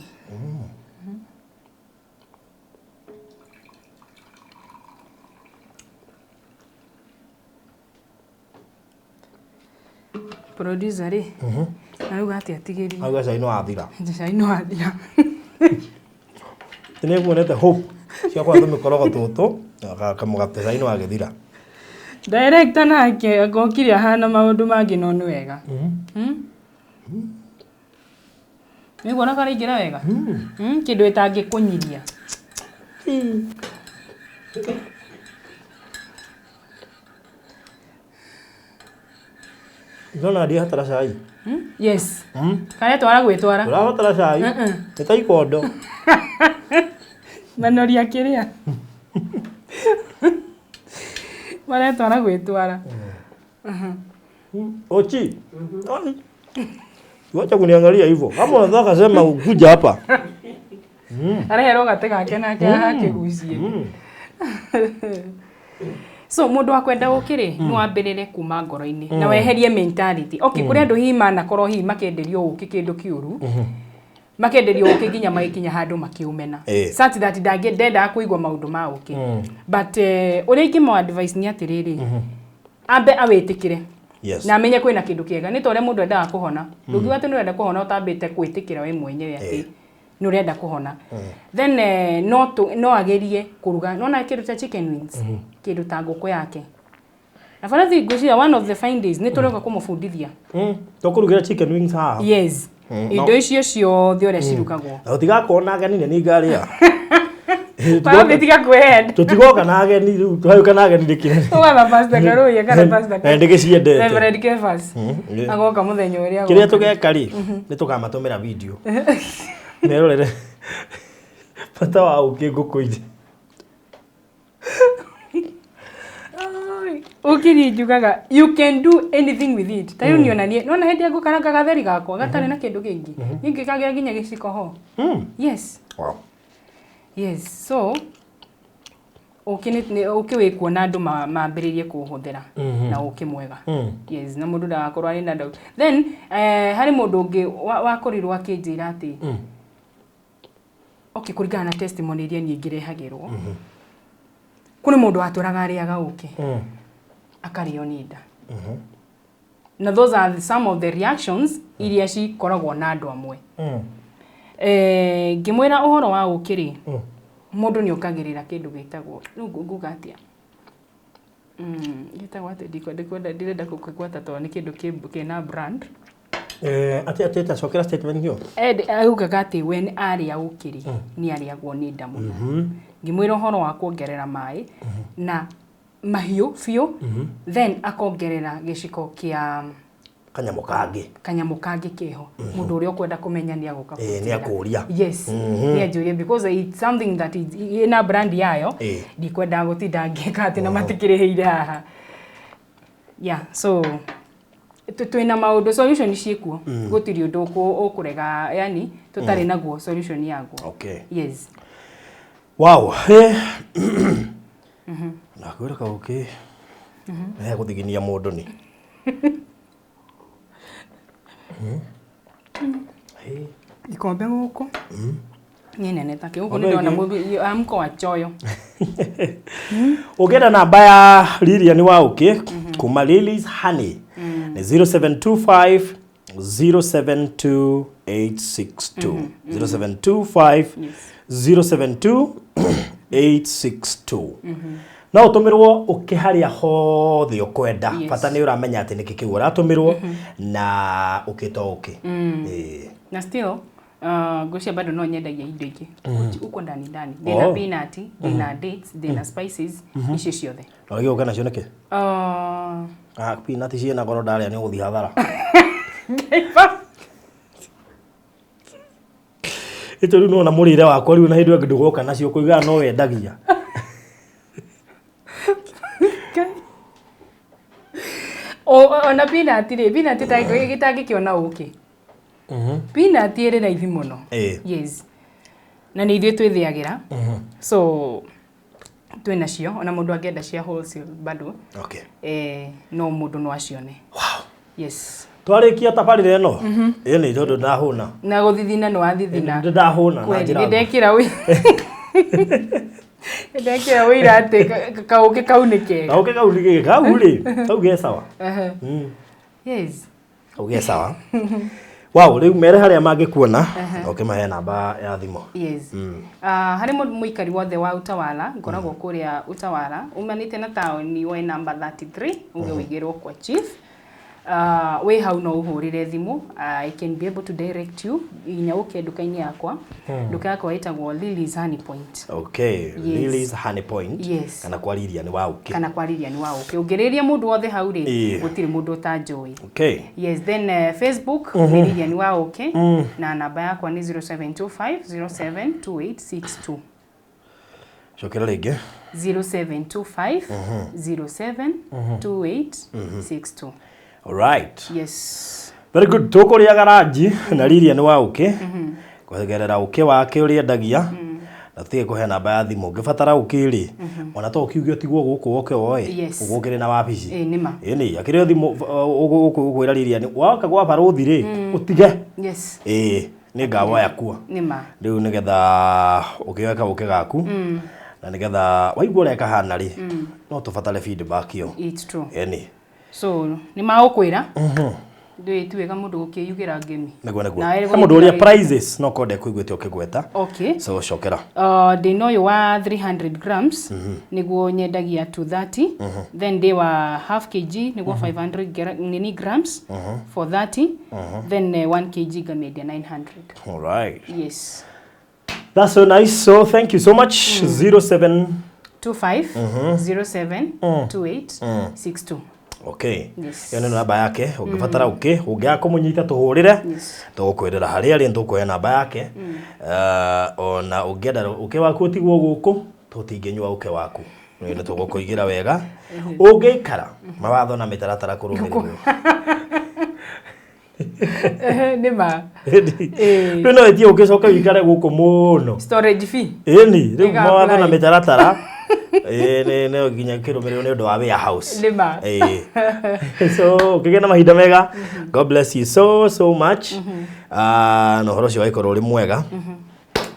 Producer ri. Auga ati atigiri. Auga cai no athira. Cai no athira. Tene kuonete hope. Cia kwa tumikorogo tutu kamugate cai no agithira. Director nake agokire hana maundu mangi no ni wega. Niguo na karaingira wega. Kindu itangi kunyiria. Ndona ndi hatara cai. Yes. Kaya twara gwitwara. Urabatara cai. Ni ta ikondo. Manoria kiria. Wale twara gwitwara. Ochi. Wacha kuniangalia hivyo. Kama unataka sema ukuja hapa. Arehero gate gake nake akigucie. So mundu akwenda gukiri ni wambirire kuma ngoro-ini na weherie mentality. Okay, kuri andu hima na koro hi makenderio uki kindu kiuru. Makenderio uki ginya magikinya handu makiumena. Such that ndangenda kuigwa maundu ma uki. But uri ingimo advice ni atiriri. Ambe awetikire. Yes. Na amenye kwina kindu kiega ni tore mundu endaga kuhona ndugiwa ati nurenda kuhona utambite kwitikira we mwenyewe ati nurenda kuhona then no agerie kuruga nona kindu ta chicken wings kindu ta nguku yake na farathi ngucia one of the fine days ni turoka kumufundithia tukurugira chicken wings ha yes indo icio ciothe uria cirugagwo na utigakona ageni ni ngaria Pambe tiga kwenda. Tutigoka na ageni riu tuhauka na ageni ndikire. Uwa pastor Karuya kana pastor. Ndikiciendete. Reverend Kefas. Agoka muthenya uria. Kiria tugeka ri ni tukamatumira video. Nerorere. Pata wa uke nguku-ini. Ukiri njugaga you can do anything with it. Tayo nionanie. Nona hindi yangu karanga gatheri gakwa gatari na kindu kingi. Ningi kagia nginya giciko ho. Yes. Wow. Yes. So ukiwe kuona andu mambiririe kuhuthira na ukimwega. Yes, na mundu ndagakorwo ari na doubt. Then hari mundu ungi wakorirwo akinjira ati okay, kurigana na testimony iria ni ngirehagirwo. Kuni mundu aturaga ariaga uke. Akario ni nda. Na those are some of the reactions iria cikoragwo na andu amwe. Ngimwira uhoro wa ukiri. Mundu ni ukagirira kindu gitagwo nguga atia. Gitagwo atia ndirenda kugwata to ni kindu kina brand. Atia cokera statement hiyo. Augaga ati when aria ukiri ni ariagwo ni nda muno. Ngimwira uhoro wa kuongerera mai na mahiu then akongerera giciko kia kanyamu kangi kiho mundu uri ukwenda kumenya ni aguka ni akuria yes ni ajuria because it's something that is in a brand yayo ndikwenda gutinda ngeka ati na matikiriheire haha so twina maundu solution ciekuo gutiri undu ukurega yani tutari naguo solution yaguo. Okay. Yes. Wow. Na kwira ka okay. Guthiginia mundu ni. Ikombe guku. Ni nene take guku ni ndona mundu amko wa choyo. Ugenda namba ya Lilian Wauke kuma Lily's Honey ni 0725 072862 0725 072862 na utumirwo ukiharia hothe ukwenda bata ni uramenya ati niki kiu uratumirwo na ukitoke na still gocia bado no nyendagia indo ingi uko ndani dina peanut dina dates dina spices icio ciothe no gioka nacio niki peanut ciena goro ndaria ni uguthi hathara ito riu no na murire wakwa riu na hindu ngi ndugoka nacio kuiga no wendagia ona peanut gitangi kiona uki peanut iri na ithi muno. Yes. Na ni ithuĩ twithiagira so twina cio ona mundu angenda cia wholesale bado. Okay. No mundu no acione. Wow. Yes. Twarikia tabarire no ni tondu ndahuna na guthithina no athithina ndahuna na njira ndekira wi ndekira wi rate kauke kaunike kauke kaunike kauri kauge sawa. Yes. Kauge sawa. Wow, riu mere haria mangikuona ukimahe namba ya thimo. Yes. Hari muikari wothe wa Utawala ngoragwo kuria Utawala umanite na taoni we number 33 unge wigirwo kwa chief. We hau no uhurire thimu. I can be able to direct you inya uke duka-ini yakwa. Duka yakwa itagwo Lily's Honey Point. Okay. Yes. Lily's Honey Point. Yes. Kana kwa Lilian Wauke. Kana kwa Lilian Wauke. Ungiriria mundu wothe hau ri gutiri mundu utanjoi. Okay. Yes, then Facebook Lilian Wauke na namba yakwa ni 0725 072862. Shokera rege 0725 072862. All right. Yes. Very good. Tukuria garaji na Lilian Wauke. Kugerera uke wake uri endagia. Na tutige kuhe namba ya thimu. Ngibatara ukiri. Ona to ukiugio tigwo guku woke woe. Ugukire na wabici. Nima. Ni akire thimu ukwira Lilian. Waka gwa baruthi ri utige. Yes. Ni ngawa yakua. Nima. Riu nigetha ukiweka uke gaku. Na nigetha waigua reka hana ri. No tubatare feedback yo. It's true. Ni So ni maũkwĩra ndwĩtuĩka mũndũ gũkĩyugĩra ngemi he mũndũ ũrĩa prizes no kode kũiguĩte ũkĩgweta okay so cokera ndĩna ũyũ wa 300 grams nĩguo nyendagia 230 then ndĩ wa half kg nĩguo 500 grams for 30 then 1 kg ngamendia 900. All right. Yes. That's so nice. So thank you so much. 0725 07 28 62. Okay. Yes. Yone namba yake ungibatara ungiya kumunyita tuhurire tugukwirira hari ari ntukuhe namba yake ona ungienda uke waku tigwo guku tutingenywa uke waku nĩ tugukuigira wega ungiikara mawatho na mitaratara kurumirirwo nima no etie ukicoka wikare guku muno storage fee ni riu mawatho na mitaratara ne ginya kirumirirwo ni undu wa warehouse nima so ukigena mahinda mega God bless you so much no horo cio waikoro uri mwega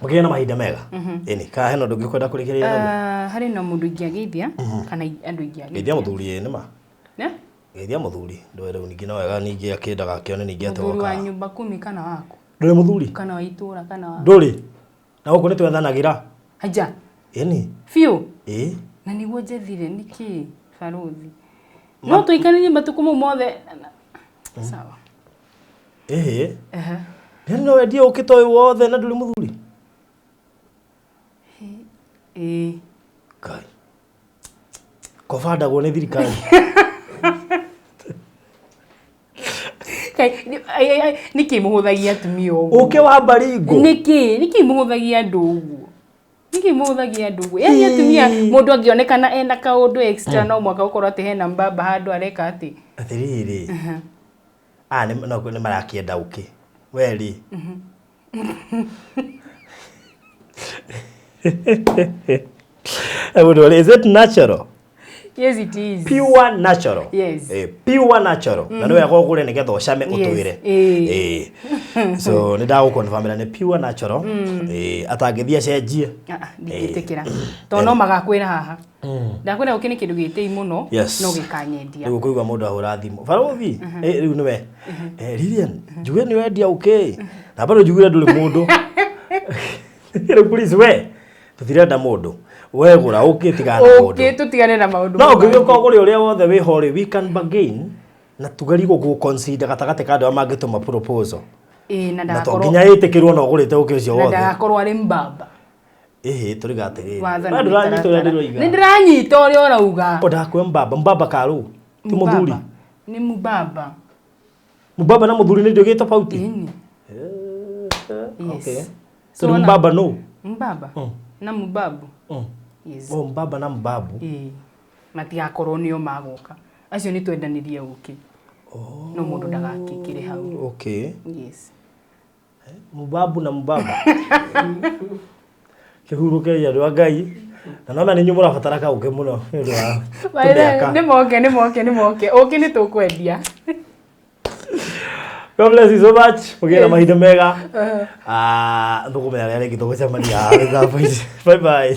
mukigena mahinda mega ka heno ndungikwenda kurikiria hari na mundu ingiageithia kana andu ingiageithia muthuri nima ne geithia muthuri ndwere ningi no wega ningi akindaga kione ningi atoka muthuri wa nyumba 10 kana wako ndure muthuri kana wa itura kana wa nduri na uko nitwethanagira haja fiu na niguo njethire niki baruthi no tuikanirie matuku mothe sawa no wendi ukitoi wothe na nduri muthuri kai kofanda gone thirikari kai niki muhuthagia atumia uguo uke wa baringo niki muhuthagia andu uguo niki muhuthagia andu uguo yani atumia mundu angionekana ena kaundu extra no mwaka ukorwo ati hena mbamba handu areka ati atiriri ni marakienda uke weri is it natural? Yes, it is. Pure natural. Yes. Pure natural. Na ndio yako kule nigetha ucame utwire. So ni ndago confirm ni pure natural. Atangithia cenjie. Ndigitikira. Tono magakwira haha. Ndakwira ukini kindu gitei muno no gikanyendia. Ndio kuigwa mundu ahura thimu. Barothi. Riu niwe. Lilian, juwe ni wendia okay. Na bado jugura nduri mundu. Please we. Tutirenda mundu. Wegura ukitigana na mundu. Tutigane na maundu. No ngigiko kuri uria wothe we hori we can bargain na tugari go consider gatagate kada mangituma proposal. Na ndakorwo. Na nginya itikirwo no gurite uke ucio wothe. Na ndakorwo ari mbamba. Turigatiriri. Ni ndiranyita uria urauga. Ndakwe mbamba karu. Ti muthuri. Ni mbamba. Mbamba na muthuri ni ndio gitofauti. Okay. So mbamba no. Mbamba. Na mubabu. Yes. Mbamba na mbabu. Matigakorwo nio magoka. Acio ni twendanirie uki. No mundu ndagakikire hau. Okay. Yes. Mubabu na mbaba. Kihuruke ya ndo Ngai. Na nama ni nyumura fatara ka uke muno. Ni moke. Uki ni tukwendia. God bless you so much. Mugera mahinda mega. Ndukumenya rĩa rĩngĩ tũgũcemania. Bye bye.